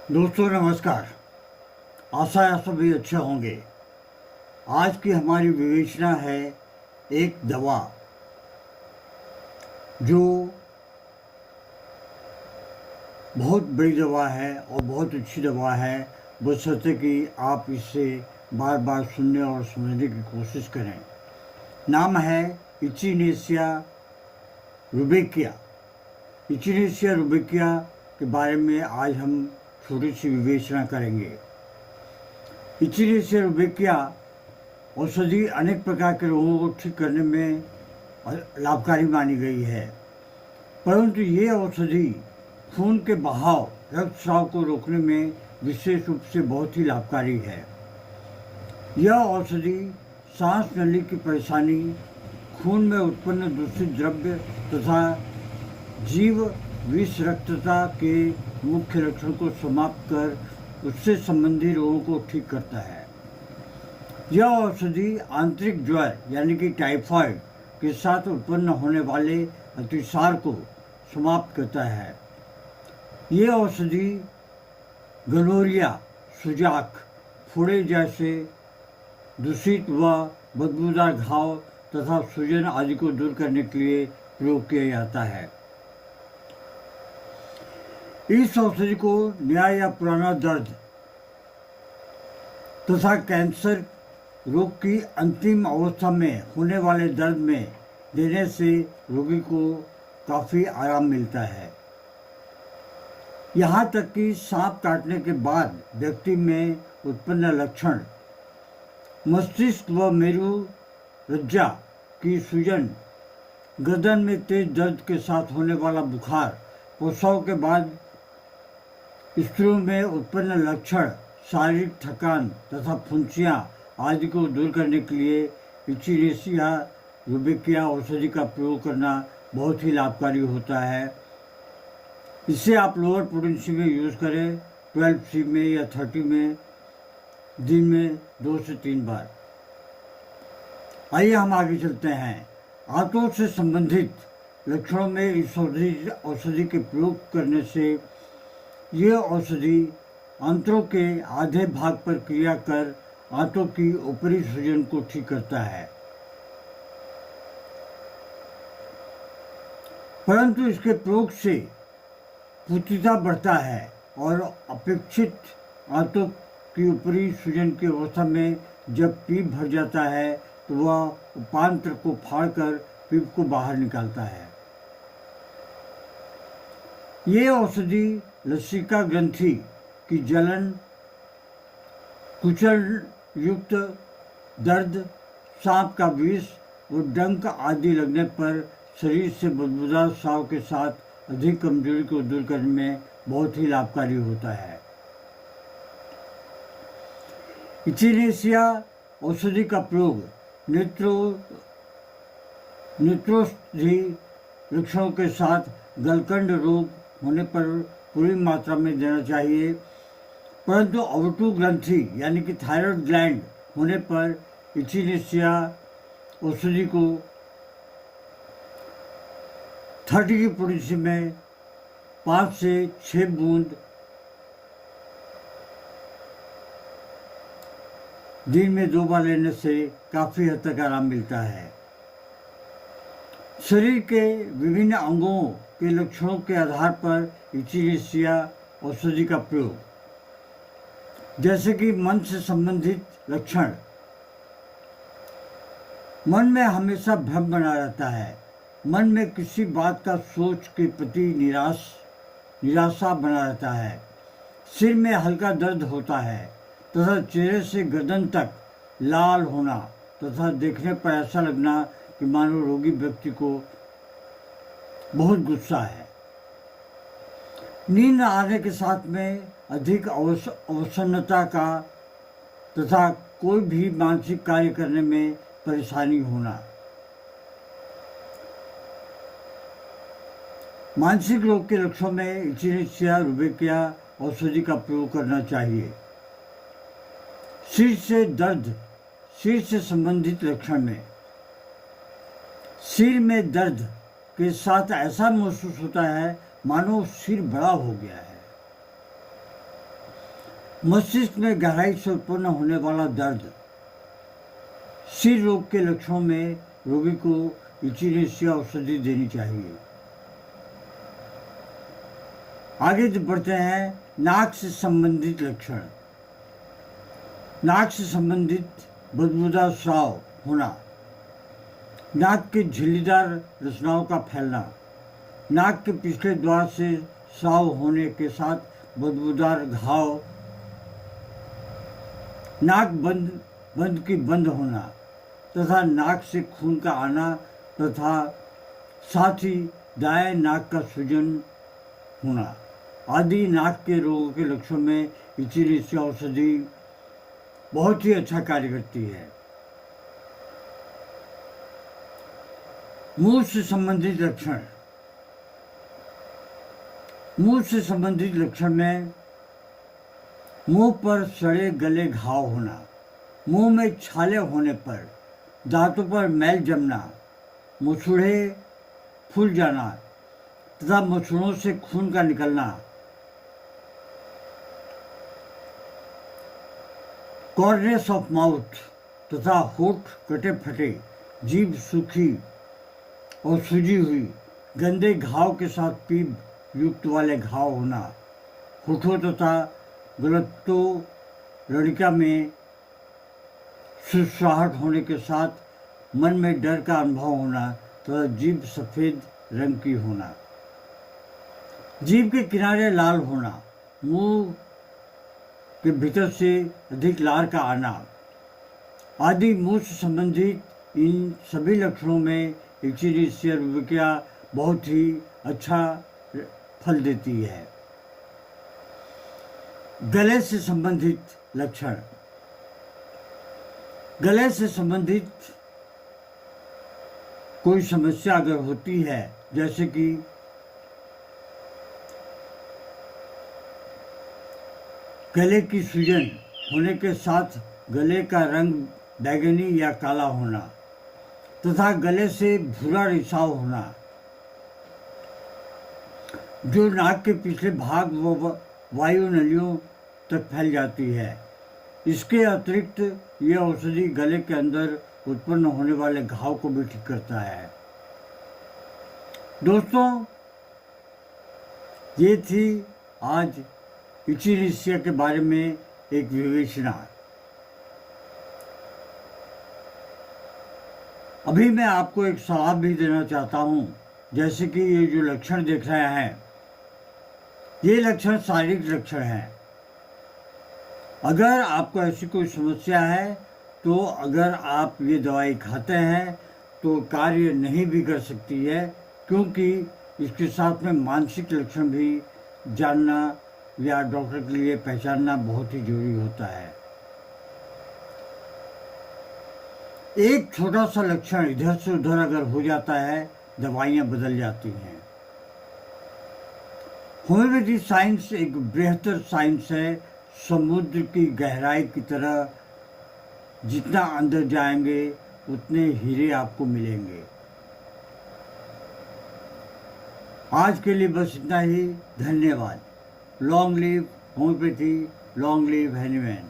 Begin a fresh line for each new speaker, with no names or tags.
दोस्तों नमस्कार। आशा है सभी अच्छे होंगे। आज की हमारी विवेचना है एक दवा जो बहुत बड़ी दवा है और बहुत अच्छी दवा है, बशर्ते कि आप इसे बार बार सुनने और समझने की कोशिश करें। नाम है इचिनेसिया रुबिकिया। इचिनेसिया रुबिकिया के बारे में आज हम छोटी सी विवेचना करेंगे। इचिनेसिया रुबिकिया औषधि अनेक प्रकार के रोगों को ठीक करने में लाभकारी मानी गई है, परंतु ये औषधि खून के बहाव, रक्तस्राव को रोकने में विशेष रूप से बहुत ही लाभकारी है। यह औषधि सांस नली की परेशानी, खून में उत्पन्न दूषित द्रव्य तथा जीव विषरक्तता के मुख्य लक्षण को समाप्त कर उससे संबंधी रोगों को ठीक करता है। यह औषधि आंतरिक ज्वर यानी कि टाइफाइड के साथ उत्पन्न होने वाले अतिसार को समाप्त करता है। ये औषधि गनोरिया, सुजाक, फोड़े जैसे दूषित व बदबूदार घाव तथा सूजन आदि को दूर करने के लिए प्रयोग किया जाता है। इस औषधि को नया या पुराना दर्द तथा कैंसर रोग की अंतिम अवस्था में होने वाले दर्द में देने से रोगी को काफ़ी आराम मिलता है। यहाँ तक कि सांप काटने के बाद व्यक्ति में उत्पन्न लक्षण, मस्तिष्क व मेरु रज्जा की सूजन, गर्दन में तेज दर्द के साथ होने वाला बुखार, प्रसव के बाद स्त्रियों में उत्पन्न लक्षण, शारीरिक थकान तथा फुंसियाँ आदि को दूर करने के लिए इचिनेसिया रुबिकिया औषधि का प्रयोग करना बहुत ही लाभकारी होता है। इसे आप लोअर पोटेंसी में यूज़ करें, 12C में या 30 में, दिन में 2 से 3 बार। आइए हम आगे चलते हैं। आंतों से संबंधित लक्षणों में इस औषधि के प्रयोग करने से यह औषधि आंतों के आधे भाग पर क्रिया कर आंतों की ऊपरी सूजन को ठीक करता है, परंतु इसके प्रयोग से कुचिता बढ़ता है और अपेक्षित आंतों की ऊपरी सूजन की अवस्था में जब पीप भर जाता है तो वह उपांत्र को फाड़कर पीप को बाहर निकालता है। ये औषधि लसिका ग्रंथि की जलन, कुचल युक्त दर्द, सांप का विष और डंक आदि लगने पर शरीर से बदबूदार स्राव के साथ अधिक कमजोरी को दूर करने में बहुत ही लाभकारी होता है। इचिनेसिया औषधि का प्रयोग नेत्रोषधि लक्षणों के साथ गलकंड रोग होने पर पूरी मात्रा में देना चाहिए, परंतु अवटु ग्रंथि यानी कि थायराइड ग्लैंड होने पर इचिनेसिया औषधि को 30 की पोटेंसी में 5 से 6 बूंद दिन में 2 बार लेने से काफ़ी हद तक आराम मिलता है। शरीर के विभिन्न अंगों के लक्षणों के आधार पर इचिनेसिया औषधि का प्रयोग, जैसे कि मन से संबंधित लक्षण, मन में हमेशा भ्रम बना रहता है, मन में किसी बात का सोच के प्रति निराशा बना रहता है, सिर में हल्का दर्द होता है तथा चेहरे से गर्दन तक लाल होना तथा देखने पर ऐसा लगना कि मानो रोगी व्यक्ति को बहुत गुस्सा है, नींद आने के साथ में अधिक अवसन्नता का तथा कोई भी मानसिक कार्य करने में परेशानी होना। मानसिक रोग के लक्षणों में इचिनेसिया रुबिकिया औषधि का प्रयोग करना चाहिए। सिर से दर्द, सिर से संबंधित लक्षण में सिर में दर्द के साथ ऐसा महसूस होता है मानो सिर बड़ा हो गया है। मस्तिष्क में गहराई से उत्पन्न होने वाला दर्द। सिर रोग के लक्षणों में रोगी को इचिनेसिया औषधि देनी चाहिए। आगे बढ़ते हैं, नाक से संबंधित लक्षण। नाक से संबंधित बदबूदार स्राव होना, नाक के झिल्लीदार रचनाओं का फैलना, नाक के पिछले द्वार से स्राव होने के साथ बदबूदार घाव, नाक बंद की बंद होना तथा नाक से खून का आना तथा साथ ही दाएं नाक का सूजन होना आदि नाक के रोगों के लक्षण में इचिनेसिया औषधि बहुत ही अच्छा कार्य करती है। मुंह से संबंधित लक्षण। मुंह से संबंधित लक्षण में मुंह पर सड़े गले घाव होना, मुंह में छाले होने पर, दांतों पर मैल जमना, मुसुड़े फूल जाना तथा मुसुड़ों से खून का निकलना, कॉर्नेस ऑफ माउथ तथा होठ कटे फटे, जीभ सूखी और सूजी हुई, गंदे घाव के साथ पीप युक्त वाले घाव होना, होठों तथा गलतो लड़का में सुसराहट होने के साथ मन में डर का अनुभव होना तथा जीभ सफ़ेद रंग की होना, जीभ के किनारे लाल होना, मुंह के भीतर से अधिक लार का आना आदि मुंह से संबंधित इन सभी लक्षणों में इचिनेसिया रूबिका बहुत ही अच्छा फल देती है। गले से संबंधित लक्षण। गले से संबंधित कोई समस्या अगर होती है, जैसे कि गले की सूजन होने के साथ गले का रंग बैगनी या काला होना तथा गले से भूरा रिसाव होना जो नाक के पिछले भाग व वायु नलियों तक फैल जाती है। इसके अतिरिक्त यह औषधि गले के अंदर उत्पन्न होने वाले घाव को भी ठीक करता है। दोस्तों, ये थी आज इचिनेसिया के बारे में एक विवेचना। अभी मैं आपको एक सलाह भी देना चाहता हूँ, जैसे कि ये जो लक्षण देख रहे हैं, ये लक्षण शारीरिक लक्षण हैं। अगर आपको ऐसी कोई समस्या है तो अगर आप ये दवाई खाते हैं तो कार्य नहीं भी कर सकती है, क्योंकि इसके साथ में मानसिक लक्षण भी जानना या डॉक्टर के लिए पहचानना बहुत ही जरूरी होता है। एक छोटा सा लक्षण इधर से उधर अगर हो जाता है, दवाइयाँ बदल जाती हैं। होम्योपैथी साइंस एक बृहत्तर साइंस है। समुद्र की गहराई की तरह जितना अंदर जाएंगे उतने हीरे आपको मिलेंगे। आज के लिए बस इतना ही। धन्यवाद। Long live homeopathy, long live Hahnemann.